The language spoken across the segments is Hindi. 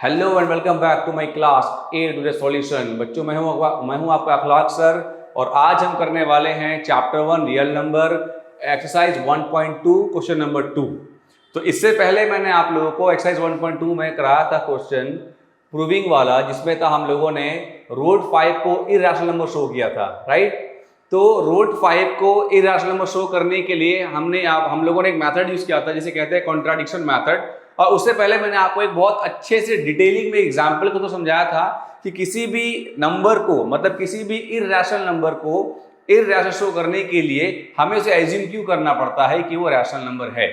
Hello and welcome back to my class a to the solution. बच्चों मैं हूं आपका अखलाक सर और आज हम करने वाले हैं chapter 1 real number exercise 1.2 question number 2। तो इससे पहले मैंने आप लोगों को एक्सरसाइज 1.2 में कराया था क्वेश्चन प्रूविंग वाला, जिसमें था हम लोगों ने रूट 5 को इरैशनल नंबर शो किया था, राइट। तो रूट 5 को इरैशनल नंबर शो करने के लिए हम लोगों ने एक मेथड यूज किया था जिसे कहते हैं कॉन्ट्राडिक्शन मेथड। और उससे पहले मैंने आपको एक बहुत अच्छे से डिटेलिंग में एग्जाम्पल को तो समझाया था कि किसी भी नंबर को, मतलब किसी भी इरैशनल नंबर को इरैशनल शो करने के लिए हमें उसे एज्यूम क्यों करना पड़ता है कि वो रैशनल नंबर है।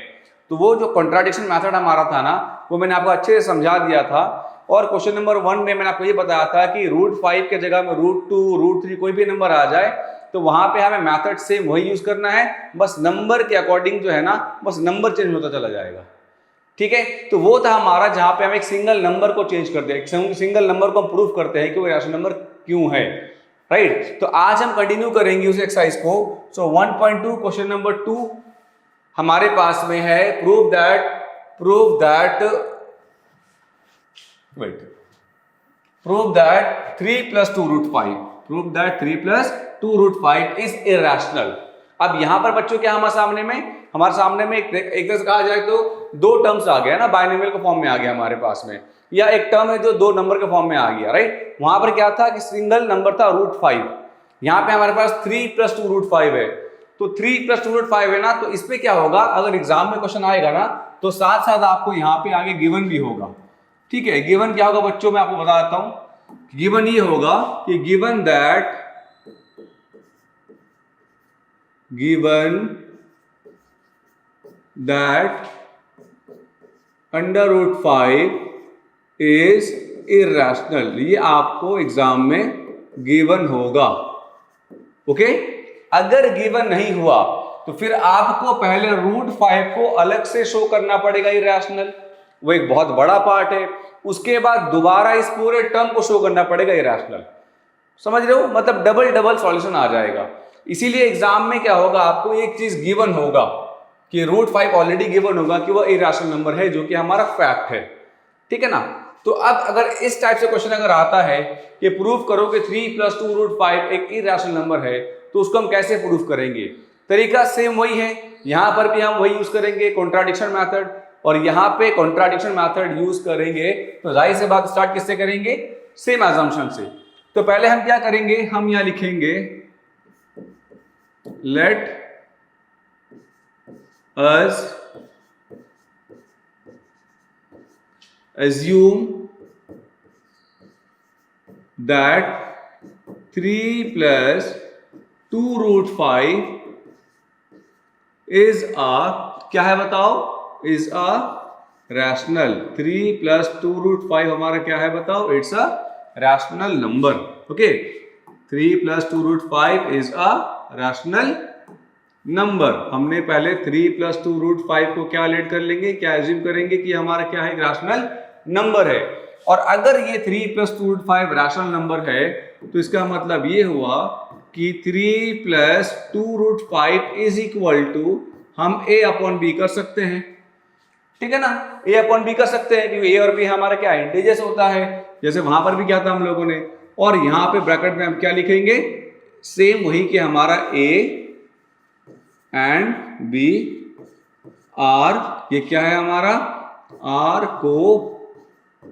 तो वो जो कॉन्ट्राडिक्शन मेथड हमारा था ना, वो मैंने आपको अच्छे से समझा दिया था। और क्वेश्चन नंबर 1 में मैंने आपको ये बताया था कि रूट 5 के जगह में रूट 2, रूट 3 कोई भी नंबर आ जाए तो वहां पे हमें मेथड सेम वही यूज करना है, बस नंबर के अकॉर्डिंग जो है ना, बस नंबर चेंज होता चला जाएगा। ठीक है, तो वो था हमारा जहां पे हम एक सिंगल नंबर को चेंज करते हैं, एक सिंगल नंबर को हम प्रूफ करते हैं कि वो रैशनल नंबर क्यों है, राइट। तो आज हम कंटिन्यू करेंगे उस एक्सरसाइज को। सो 1.2 क्वेश्चन नंबर 2 हमारे पास में है। Prove that 3 + 2 root 5 is irrational. अब यहां पर बच्चों क्या हमारे सामने में एक तरह से कहा जाए तो दो टर्म्स आ गया ना, बाइनोमियल के फॉर्म में आ गया हमारे पास में, या एक टर्म है जो दो नंबर के फॉर्म में आ गया, राइट। वहां पर क्या था कि सिंगल नंबर था रूट 5, यहां पे हमारे पास 3 + 2 रूट 5 है। तो 3 + 2 रूट 5 है ना, तो इस पे क्या होगा, अगर एग्जाम में क्वेश्चन आएगा ना तो साथ साथ आपको यहाँ पे आगे गिवन भी होगा। ठीक है, गिवन क्या होगा बच्चों, मैं आपको बता देता हूं। गिवन ये होगा कि given that under root 5 is irrational. ये आपको एग्जाम में गिवन होगा। ओके, अगर गिवन नहीं हुआ तो फिर आपको पहले रूट 5 को अलग से शो करना पड़ेगा इरैशनल, वो एक बहुत बड़ा पार्ट है। उसके बाद दोबारा इस पूरे टर्म को शो करना पड़ेगा इरैशनल। समझ रहे हो, मतलब डबल सॉल्यूशन आ जाएगा। इसीलिए एग्जाम में क्या होगा, आपको एक चीज गिवन होगा कि रूट 5 ऑलरेडी गिवन होगा कि वह इरैशनल नंबर है, जो कि हमारा फैक्ट है। ठीक है ना। तो अब अगर इस टाइप से क्वेश्चन अगर आता है कि प्रूफ करो कि 3 + 2 रूट 5 एक इरैशनल नंबर है, तो उसको हम कैसे प्रूफ करेंगे। तरीका सेम वही है, यहां पर भी हम वही यूज करेंगे कॉन्ट्राडिक्शन मेथड, और यहां पे कॉन्ट्राडिक्शन मेथड यूज करेंगे तो जाहिर सी बात स्टार्ट किससे करेंगे, सेम असम्पशन से। तो पहले हम क्या करेंगे, हम यहां लिखेंगे let us assume that 3 + 2 root 5 is क्या है बताओ, इज अ रैशनल। 3 + 2 रूट 5 हमारा क्या है बताओ, it's a rational number. Okay, 3 + 2 root 5 is a rational number. हमने पहले 3 + 2 रूट 5 को क्या लेट कर लेंगे, क्या एज्यूम करेंगे कि हमारा क्या है, रैशनल नंबर है। और अगर ये 3 + 2 रूट 5 रैशनल नंबर है तो इसका मतलब ये हुआ कि 3 + 2 रूट 5 इज इक्वल टू हम a/b कर सकते हैं। ठीक है ना, a/b कर सकते हैं क्योंकि a और b हमारा क्या इंटीजर्स होता है, जैसे वहां पर भी क्या था हम लोगों ने। और यहां पे ब्रैकेट में हम क्या लिखेंगे, सेम वही कि हमारा a एंड b आर, ये क्या है हमारा, आर को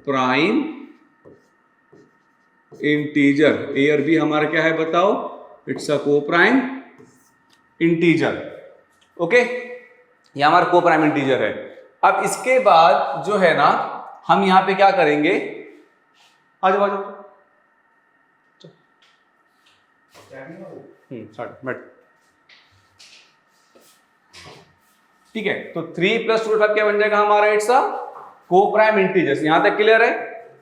प्राइम इंटीजर। ए और बी हमारा क्या है बताओ, इट्स अ को प्राइम इंटीजर। ओके, ये हमारा को प्राइम इंटीजर है। अब इसके बाद जो है ना, हम यहां पे क्या करेंगे, आ जाओ ठीक है। तो 3 + 2 क्या बन जाएगा हमारा, इट्स अ को प्राइम इंटीजर्स। यहां तक क्लियर है।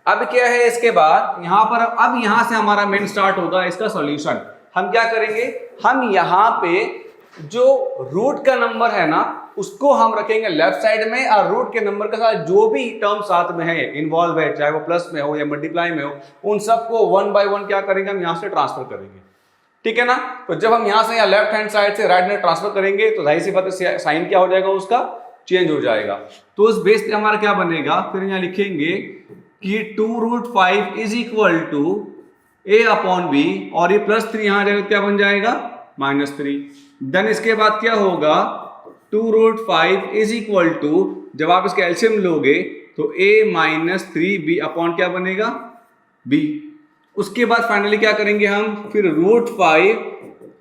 अब क्या है इसके बाद यहां पर, अब यहां से हमारा मेन स्टार्ट होगा इसका सॉल्यूशन। हम क्या करेंगे, हम यहां पे जो रूट का नंबर है ना उसको हम रखेंगे लेफ्ट साइड में, और रूट के नंबर के साथ जो भी टर्म साथ में है इन्वॉल्व है, चाहे वो प्लस में हो या मल्टीप्लाई में हो, उन सबको 1 बाय 1 क्या करेंगे, हम यहां से ट्रांसफर करेंगे। ठीक है ना। तो जब हम यहां से या लेफ्ट हैंड साइड से राइट में ट्रांसफर करेंगे तो जाहिर सी बात है साइन क्या हो जाएगा, उसका चेंज हो जाएगा। तो उस बेस पे हमारा क्या बनेगा, फिर यहां लिखेंगे कि 2√5 is equal to a upon B, और ये +3 यहां आ जाएगा, क्या बन जाएगा -3। देन इसके बाद क्या होगा, 2√5 इज इक्वल टू, जब आप इसका एलसीएम लोगे तो a -3b अपॉन क्या बनेगा b। उसके बाद फाइनली क्या करेंगे हम, फिर √5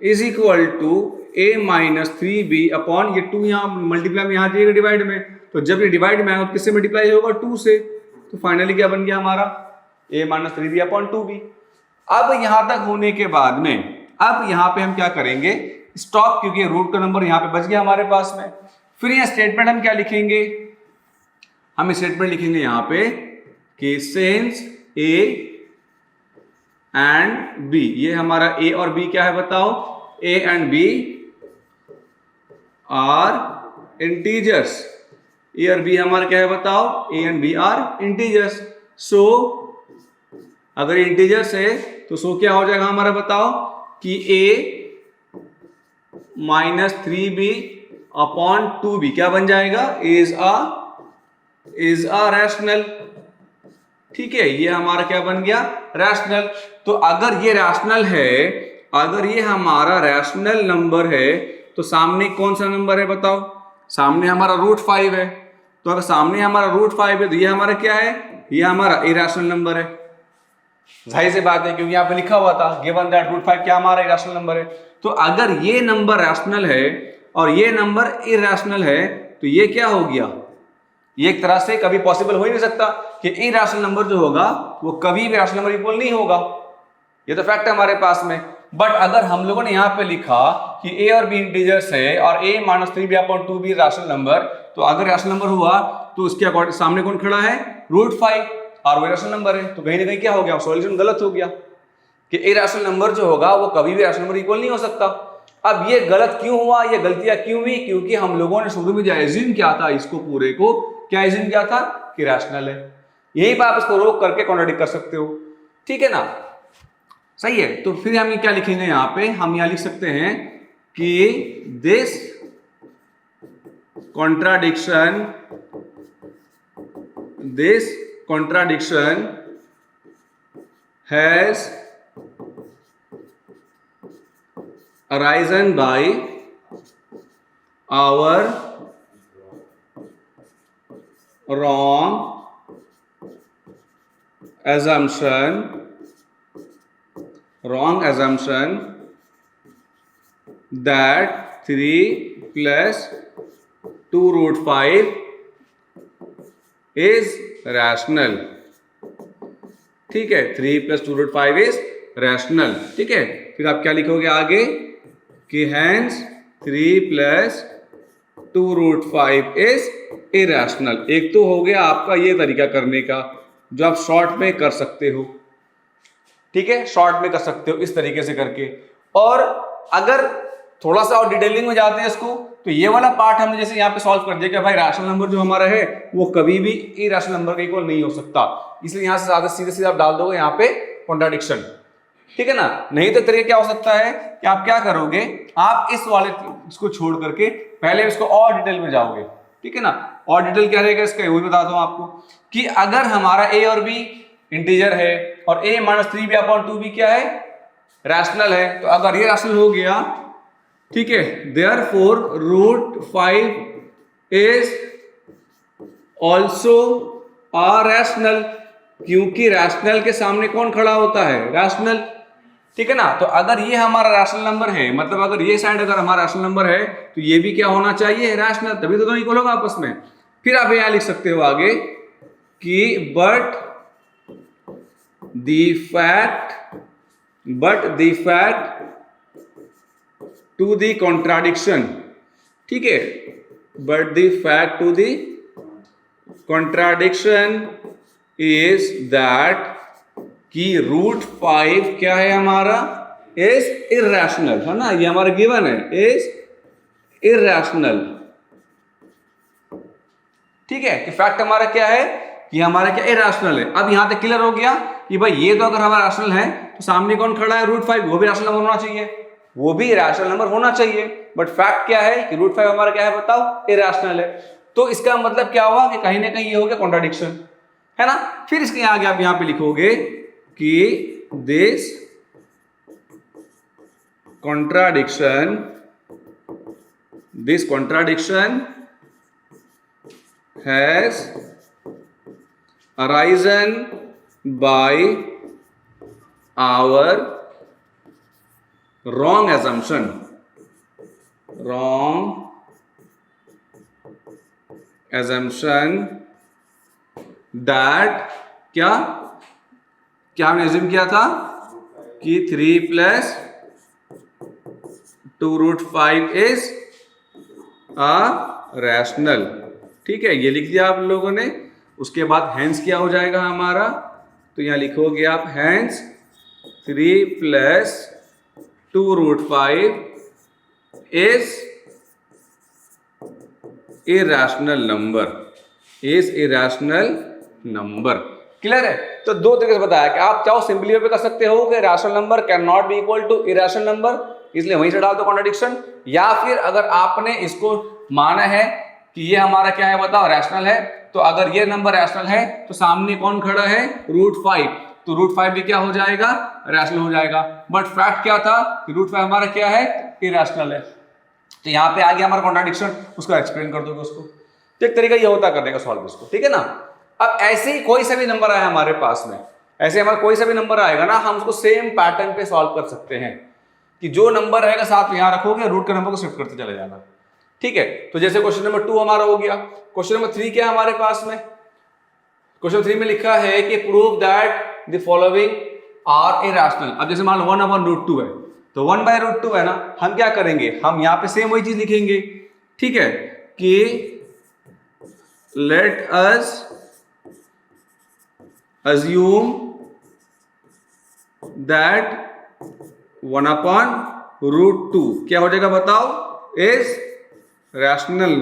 is equal to a -3b upon, ये 2 यहाँ मल्टीप्लाई में यहाँ जाएगा डिवाइड में, तो जब ये डिवाइड में आएगा तो किससे मल्टीप्लाई होगा 2 से, तो फाइनली क्या बन गया हमारा a -3b अपॉन 2b। अब यहां तक होने के बाद में अब यहां पे हम क्या करेंगे, स्टॉप, क्योंकि रूट का नंबर यहां पे बच गया हमारे पास में। फिर यह स्टेटमेंट हम क्या लिखेंगे, हम स्टेटमेंट लिखेंगे यहां पे कि सिंस a एंड b, ये हमारा a और b क्या है बताओ, a and b are integers, a और b हमारा क्या है बताओ, a and b are integers. So अगर इंटीजर्स है तो सो क्या हो जाएगा हमारा बताओ, कि a -3b अपॉन 2b क्या बन जाएगा, इज अ रैशनल। ठीक है, ये हमारा क्या बन गया, रैशनल। तो अगर ये रैशनल है, अगर ये हमारा रैशनल नंबर है, तो सामने कौन सा नंबर है बताओ, सामने हमारा √5 है। तो अगर सामने हमारा √5 है तो ये हमारा क्या है, ये हमारा इरैशनल नंबर है। जाहिर सी बात है, क्योंकि यहाँ पे लिखा हुआ था गिवन दैट √5 क्या हमारा इरैशनल नंबर है। तो अगर ये नंबर रैशनल है और ये नंबर इरैशनल है, तो ये क्या हो गया, ये एक तरह से कभी पॉसिबल हो ही नहीं सकता कि इरैशनल नंबर जो होगा वो कभी भी रैशनल नंबर इक्वल नहीं होगा। ये तो फैक्ट है हमारे पास में। बट अगर हम लोगों ने यहाँ पे लिखा कि a और b इंटीजर्स है और a -3b upon 2b rational number, तो अगर रैशनल नंबर हुआ तो उसके सामने कौन खड़ा है, √5, और वो रैशनल नंबर है। तो कहीं ना कहीं क्या हो गया, सॉल्यूशन गलत हो गया कि इरैशनल नंबर जो होगा वो कभी भी रैशनल नंबर इक्वल नहीं हो सकता। अब ये गलत क्यों हुआ, ये गलतियां क्यों हुई, क्योंकि हम लोगों ने शुरू में जो एज्यूम किया था, इसको पूरे को क्या एज्यूम किया था कि रैशनल है। यही पर आप इसको रोक करके कॉन्ट्राडिक्ट कर सकते हो, ठीक है ना, सही है। तो फिर हम ये क्या लिखेंगे, यहाँ पे हम यहाँ लिख सकते हैं कि this contradiction has arisen by our wrong assumption that 3 plus 2√5 is rational। ठीक है, 3 plus 2√5 is rational। ठीक है, फिर आप क्या लिखोगे आगे कि hence 3 plus 2√5 is irrational। एक तो हो गया आपका ये तरीका करने का जो आप शॉर्ट में कर सकते हो, ठीक है, शॉर्ट में कर सकते हो इस तरीके से करके। और अगर थोड़ा सा और डिटेलिंग में जाते हैं इसको, तो ये वाला पार्ट हमने जैसे यहाँ पे सॉल्व कर दिया कि भाई रैशनल नंबर जो हमारा है वो कभी भी इरैशनल नंबर के इक्वल नहीं हो सकता, इसलिए यहाँ से सीधे सीधे आप डाल दोगे यहाँ पे कॉन्ट्राडिक्शन, ठीक है ना। नहीं तो तरीका क्या हो सकता है कि आप क्या करोगे, आप इस वाले इसको छोड़ करके पहले इसको और डिटेल में जाओगे, ठीक है ना। और डिटेल क्या रहेगा इसका, वही बता दूं आपको कि अगर हमारा a और b इंटीजर है और a -3b अपॉन 2b क्या है, रैशनल है, तो अगर ये रैशनल हो गया, ठीक है, therefore √5 is also a rational, क्योंकि रैशनल के सामने कौन खड़ा होता है, रैशनल, ठीक है ना। तो अगर ये हमारा रैशनल नंबर है, मतलब अगर ये साइड अगर हमारा रैशनल नंबर है, तो ये भी क्या होना चाहिए, रैशनल, तभी तो दोनों इक्वल होगा आपस में। फिर आप यहां लिख सकते हो आगे कि but the fact to the contradiction, ठीक है, but the fact to the contradiction is that कि √5 क्या है हमारा, इज इरैशनल, है ना, ये हमारा गिवन है, इज इरैशनल, ठीक है, कि फैक्ट हमारा क्या है कि हमारा क्या इरैशनल है। अब यहां तक क्लियर हो गया कि भाई ये तो अगर हमारा रैशनल है तो सामने कौन खड़ा है, √5, वो भी रैशनल नंबर होना चाहिए, वो भी रैशनल नंबर होना चाहिए। बट फैक्ट क्या है कि √5 हमारा क्या है बताओ, इरैशनल है। तो इसका मतलब क्या हुआ कि कहीं ना कहीं ये हो गया कॉन्ट्राडिक्शन। है ना। फिर इसके आगे आप यहां पे लिखोगे कि this contradiction has arisen by our wrong assumption that क्या हमने एज्यूम किया था कि 3 + 2√5 इज रैशनल। ठीक है, ये लिख दिया आप लोगों ने। उसके बाद हैंस क्या हो जाएगा हमारा, तो यहां लिखोगे आप hence 3 + 2√5 is irrational number. Clear है। तो दो तरीके से बताया कि आप चाहो सिंपली पे कर सकते हो कि rational number can not be equal to irrational number, इसलिए वहीं से डाल दो कॉन्ट्रडिक्शन। या फिर अगर आपने इसको माना है कि ये हमारा क्या है बताओ रैशनल है, तो अगर ये नंबर रैशनल है तो सामने कौन खड़ा है √5, तो √5 भी क्या हो जाएगा रैशनल हो जाएगा। बट फैक्ट क्या था कि √5 हमारा क्या है इरेशनल है। तो यहाँ पे आ गया हमारा कॉन्ट्रडिक्शन, उसको एक्सप्लेन कर दोगे उसको। तो एक तरीका ये होता करने का सॉल्व इसको, ठीक है ना। अब ऐसे ही कोई सा भी नंबर आया हमारे पास में, ऐसे हमारा कोई सा भी नंबर आएगा ना, हम उसको सेम पैटर्न पे सॉल्व कर सकते हैं कि जो नंबर रहेगा साथ यहां रखोगे, रूट के नंबर को शिफ्ट करते चले जाना। ठीक है, तो जैसे क्वेश्चन नंबर 2 हमारा हो गया। क्वेश्चन नंबर 3 क्या है हमारे पास में, क्वेश्चन 3 में लिखा है कि prove that the following are irrational. अब जैसे मान लो 1/√2 है, तो 1/√2 है ना, हम क्या करेंगे, हम यहां पे सेम वही चीज लिखेंगे। ठीक है, कि लेट अस assume that 1/√2 क्या हो जाएगा बताओ, इज रैशनल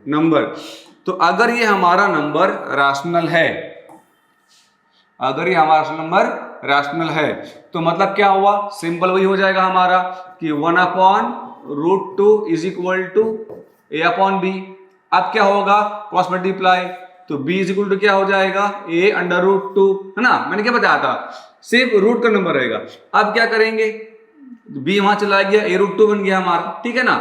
नंबर। तो अगर ये हमारा नंबर रैशनल है, तो मतलब क्या हुआ, सिंपल वही हो जाएगा हमारा कि 1/√2 इज इक्वल टू a/b। अब क्या होगा क्रॉस मल्टीप्लाई, तो b इज इक्वल टू क्या हो जाएगा a√2, है ना। मैंने क्या बताया था, सिर्फ रूट का नंबर रहेगा। अब क्या करेंगे, b वहां चला गया, a√2 बन गया हमारा, ठीक है ना।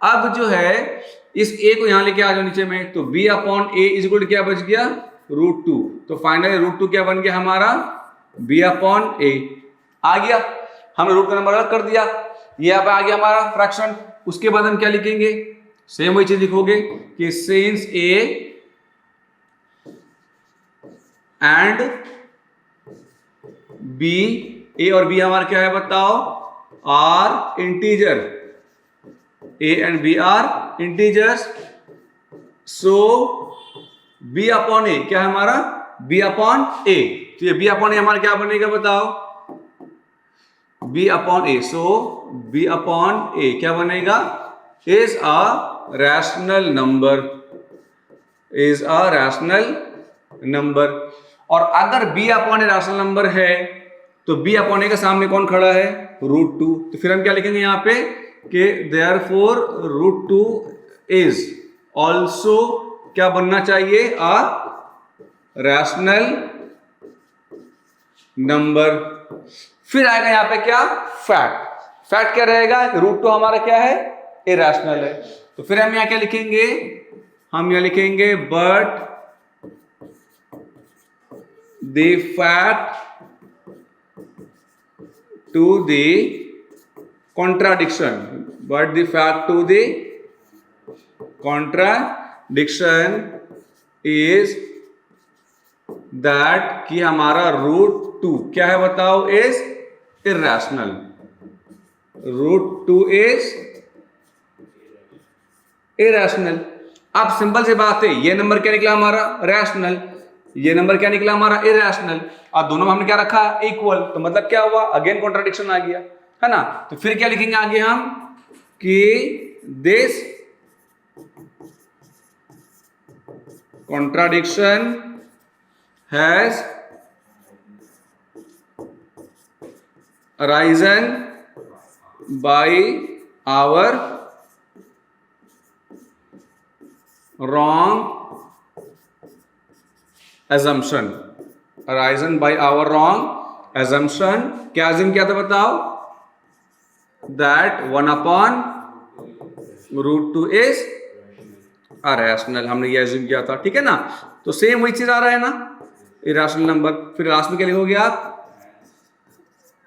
अब जो है इस a को यहां लेके आ जाओ नीचे में, तो b/a इज इक्वल टू क्या बच गया √2। तो फाइनली √2 क्या बन गया हमारा b/a आ गया। हमने रूट का नंबर अलग कर दिया, ये यहाँ पे आ गया हमारा फ्रैक्शन। उसके बाद हम क्या लिखेंगे, सेम वही चीज लिखोगे कि since a and b, a और b हमारा क्या है बताओ are integer, a and b are integers, so b/a क्या है हमारा b/a। तो ये b/a हमारा क्या बनेगा बताओ b/a, सो b/a क्या बनेगा इज अ रैशनल नंबर। और अगर b/a रैशनल नंबर है तो b/a के सामने कौन खड़ा है √2। तो फिर हम क्या लिखेंगे यहाँ पे कि देयरफॉर √2 इज ऑल्सो क्या बनना चाहिए अ रैशनल नंबर। फिर आएगा यहाँ पे क्या फैक्ट क्या रहेगा, √2 हमारा क्या है इरेशनल है। तो फिर हम यहाँ क्या लिखेंगे, हम यहाँ लिखेंगे but the fact to the contradiction is that कि हमारा √2 क्या है बताओ इज इरेशनल, √2 इज इरेशनल। अब सिंपल सी बात है, ये नंबर क्या निकला हमारा रैशनल, ये नंबर क्या निकला हमारा इरेशनल, और दोनों में हमने क्या रखा इक्वल। तो मतलब क्या हुआ, अगेन कॉन्ट्रडिक्शन आ गया, है ना। तो फिर क्या लिखेंगे आगे हम कि this contradiction has arisen by our wrong assumption arisen by our wrong assumption. क्या assume किया था बताओ? That 1 upon root 2 is irrational, हमने ये assume किया था, ठीक है ना? तो सेम वही चीज आ रहा है ना, irrational नंबर। फिर लास्ट में क्या लिखोगे आप?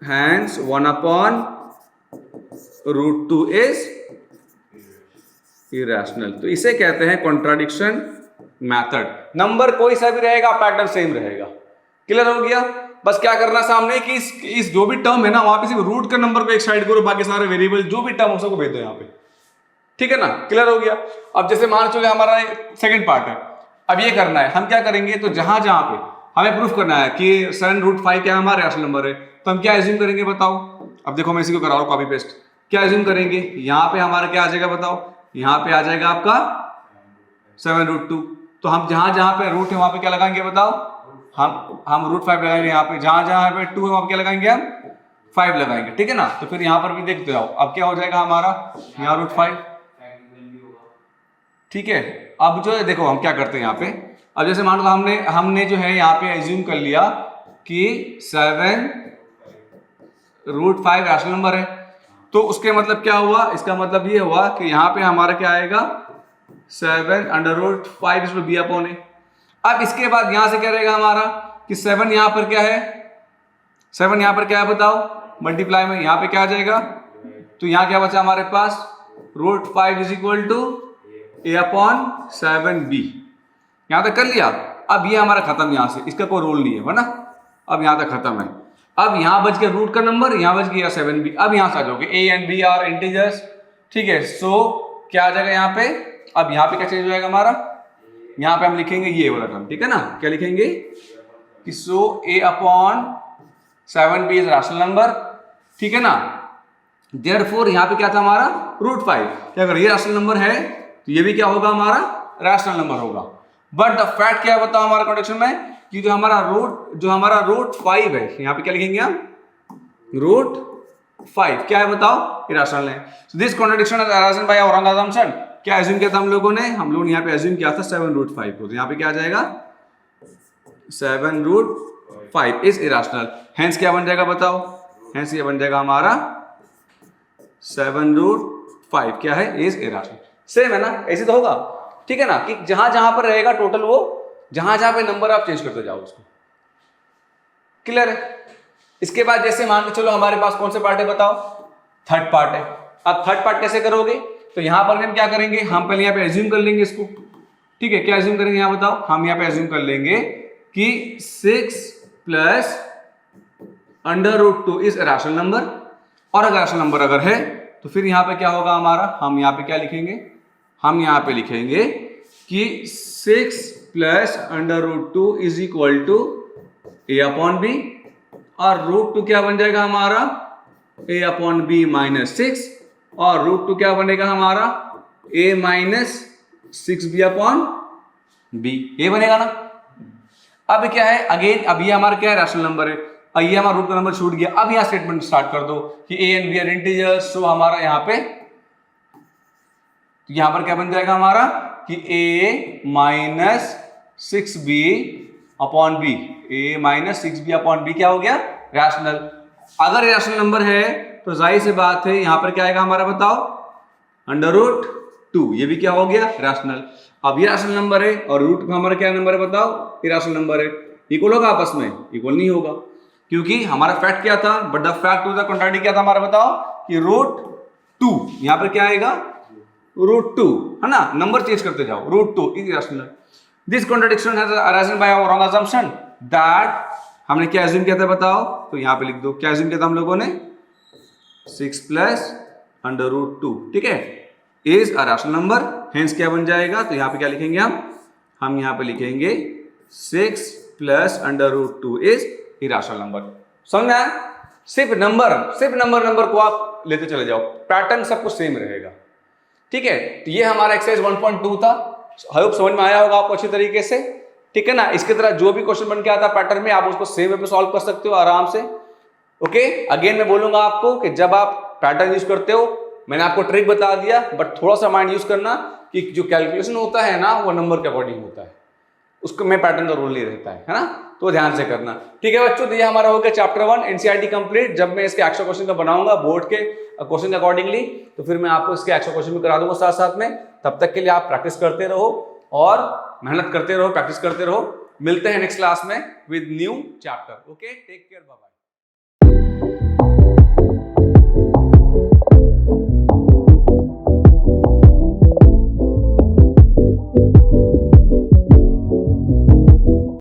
hence 1 upon root 2 is irrational। तो इसे कहते हैं कॉन्ट्राडिक्शन मेथड। नंबर कोई सा भी रहेगा, पैटर्न सेम रहेगा। क्लियर हो गया? बस क्या करना सामने कि इस जो भी टर्म है ना, वहां पे सिर्फ रूट का नंबर को एक साइड करो, बाकी सारे वेरिएबल जो भी टर्म हो सबको भेज दो यहाँ पे, ठीक है ना? क्लियर हो गया? अब जैसे मान चलो हमारा सेकंड पार्ट है, अब ये करना है, हम क्या करेंगे, तो जहां जहां पे हमें प्रूफ करना है कि 7√5 क्या हमारा रैशनल नंबर है, तो हम क्या एज्यूम करेंगे बताओ? अब देखो मैं इसी को करा रहा हूं कॉपी पेस्ट। क्या एज्यूम करेंगे? यहाँ पे हमारा क्या आ जाएगा बताओ? यहाँ पे आ जाएगा आपका 7√2। तो हम जहां जहां पे रूट है वहां पे क्या लगाएंगे बताओ? हम √5 लगाएंगे। यहाँ पे जहां जहां पे 2 है वहां पे क्या लगाएंगे? हम 5 लगाएंगे, ठीक है ना? तो फिर यहाँ पर भी देखते जाओ, अब क्या हो जाएगा हमारा यहाँ √5, ठीक है। अब जो है देखो हम क्या करते हैं यहाँ पे, अब जैसे मान लो हमने जो है यहाँ पे एज्यूम कर लिया कि 7√5 रैशनल नंबर है, तो उसके मतलब क्या हुआ? इसका मतलब ये हुआ कि यहाँ पे हमारा क्या आएगा? 7√5 इसमें b अपॉन है। अब इसके बाद यहां से क्या रहेगा हमारा कि 7 यहां पर क्या है? 7 यहां पर क्या है बताओ? मल्टीप्लाई में यहां पे क्या आ जाएगा? तो यहां क्या बचा हमारे पास? √5 is equal to a upon 7b। यहां तक कर लिया। अब ये हमारा खत्म, यहां से इसका कोई रोल नहीं है ना, अब यहां तक खत्म है। अब यहां बच गया रूट का नंबर, यहां बच गया 7b। अब यहां से आ जाओगे a and b are integers, ठीक है। सो क्या आ जाएगा यहाँ पे? अब यहाँ पे क्या चेंज हो जाएगा हमारा? यहाँ पे हम लिखेंगे ये वाला टर्म, ठीक है ना? क्या लिखेंगे कि सो a upon 7b is rational number, ठीक है ना? देयरफॉर यहाँ पे क्या था हमारा? √5। क्या अगर ये रैशनल नंबर है तो ये भी क्या होगा हमारा? रैशनल नंबर होगा। बट द फैक्ट क्या बताओ हमारा कंडीशन में कि जो हमारा √5 है, यहाँ पे क्या लिखेंगे हम? √5 क्या है बताओ? इरेशनल है। So this contradiction is arisen by our wrong assumption. क्या एज्यूम किया था हम लोगों ने? हम लोग यहाँ पे एज्यूम किया था 7√5 को, तो यहाँ पे क्या आ जाएगा? 7√5 इज इरेशनल। हेंस क्या बन जाएगा बताओ? हेंस ये बन जाएगा हमारा 7√5 क्या है? Is irrational. सेम है ना? ऐसे तो होगा, ठीक है ना? कि जहां जहां पर रहेगा टोटल, वो जहां जहां पे नंबर आप चेंज करते जाओ उसको। क्लियर है? इसके बाद जैसे मान के चलो हमारे पास कौन से पार्ट है बताओ? थर्ड पार्ट है। अब थर्ड पार्ट कैसे करोगे? तो यहां पर हम क्या करेंगे? हम पहले यहाँ पे एज्यूम कर लेंगे इसको, ठीक है? क्या एज्यूम करेंगे यहाँ बताओ? हम यहाँ पे एज्यूम कर लेंगे कि 6 प्लस √2 इज रैशनल नंबर। और अगर रैशनल नंबर अगर है तो फिर यहाँ पे क्या होगा हमारा? हम यहाँ पे क्या लिखेंगे? हम यहाँ पे लिखेंगे कि 6 plus √2 is equal to a upon B, और √2 क्या बन जाएगा हमारा? a अपॉन बी माइनस 6, और √2 क्या बनेगा हमारा? a minus 6b upon b, ये बनेगा ना? अब क्या है अगेन? अब ये हमारा क्या है? रैशनल नंबर है। अब ये हमारा रूट का नंबर छूट गया। अब यहाँ स्टेटमेंट स्टार्ट कर दो कि a and b are integers. So हमारा यहाँ पे यहां पर क्या बन जाएगा हमारा कि a minus 6b upon B, a minus 6b upon B क्या हो गया? रैशनल। अगर रैशनल नंबर है तो जाहिर सी बात है यहां पर क्या आएगा हमारा बताओ? √2, ये भी क्या हो गया? रैशनल। अब ये रैशनल नंबर है और रूट का हमारा क्या नंबर है बताओ? इरेशनल नंबर है। इक्वल होगा आपस में? इक्वल नहीं होगा, क्योंकि हमारा फैक्ट क्या था? But the fact to the contrary क्या था हमारा बताओ? कि √2 यहां पर क्या आएगा? √2 है ना? नंबर चेंज करते जाओ। √2 is irrational. This contradiction has arisen by our wrong assumption that, हमने क्या एज्यूम किया था बताओ? तो यहां पे लिख दो क्या एज्यूम किया था हम लोगों ने? 6 प्लस √2, ठीक है, is a rational number. Hence क्या बन जाएगा? तो यहां पे क्या लिखेंगे हम यहां पे लिखेंगे 6 प्लस √2 इज इरेशनल नंबर। समझ में आया? सिर्फ नंबर को आप लेते चले जाओ, पैटर्न सब कुछ सेम रहेगा, ठीक है? तो ये हमारा एक्सरसाइज 1.2 था। आई होप समझ में आया होगा आपको अच्छी तरीके से, ठीक है ना? इसकी तरह जो भी क्वेश्चन बन के आता पैटर्न में, आप उसको सेम वे पे सॉल्व कर सकते हो आराम से। ओके, अगेन मैं बोलूंगा आपको कि जब आप पैटर्न यूज करते हो, मैंने आपको ट्रिक बता दिया, बट थोड़ा सा माइंड यूज करना कि जो कैलकुलेशन होता है ना वो नंबर के अकॉर्डिंग होता है। उसको में पैटर्न का रूल नहीं रहता है ना, तो ध्यान से करना। ठीक है बच्चों, तो ये हमारा हो गया चैप्टर 1 एनसीईआरटी कंप्लीट। जब मैं इसके 100 क्वेश्चन का बनाऊंगा बोर्ड के क्वेश्चन अकॉर्डिंगली, तो फिर मैं आपको इसके 100 क्वेश्चन भी करा दूंगा साथ साथ में। तब तक के लिए आप प्रैक्टिस करते रहो और मेहनत करते रहो, प्रैक्टिस करते रहो। मिलते हैं नेक्स्ट क्लास में with new chapter. Okay, take care, bye bye.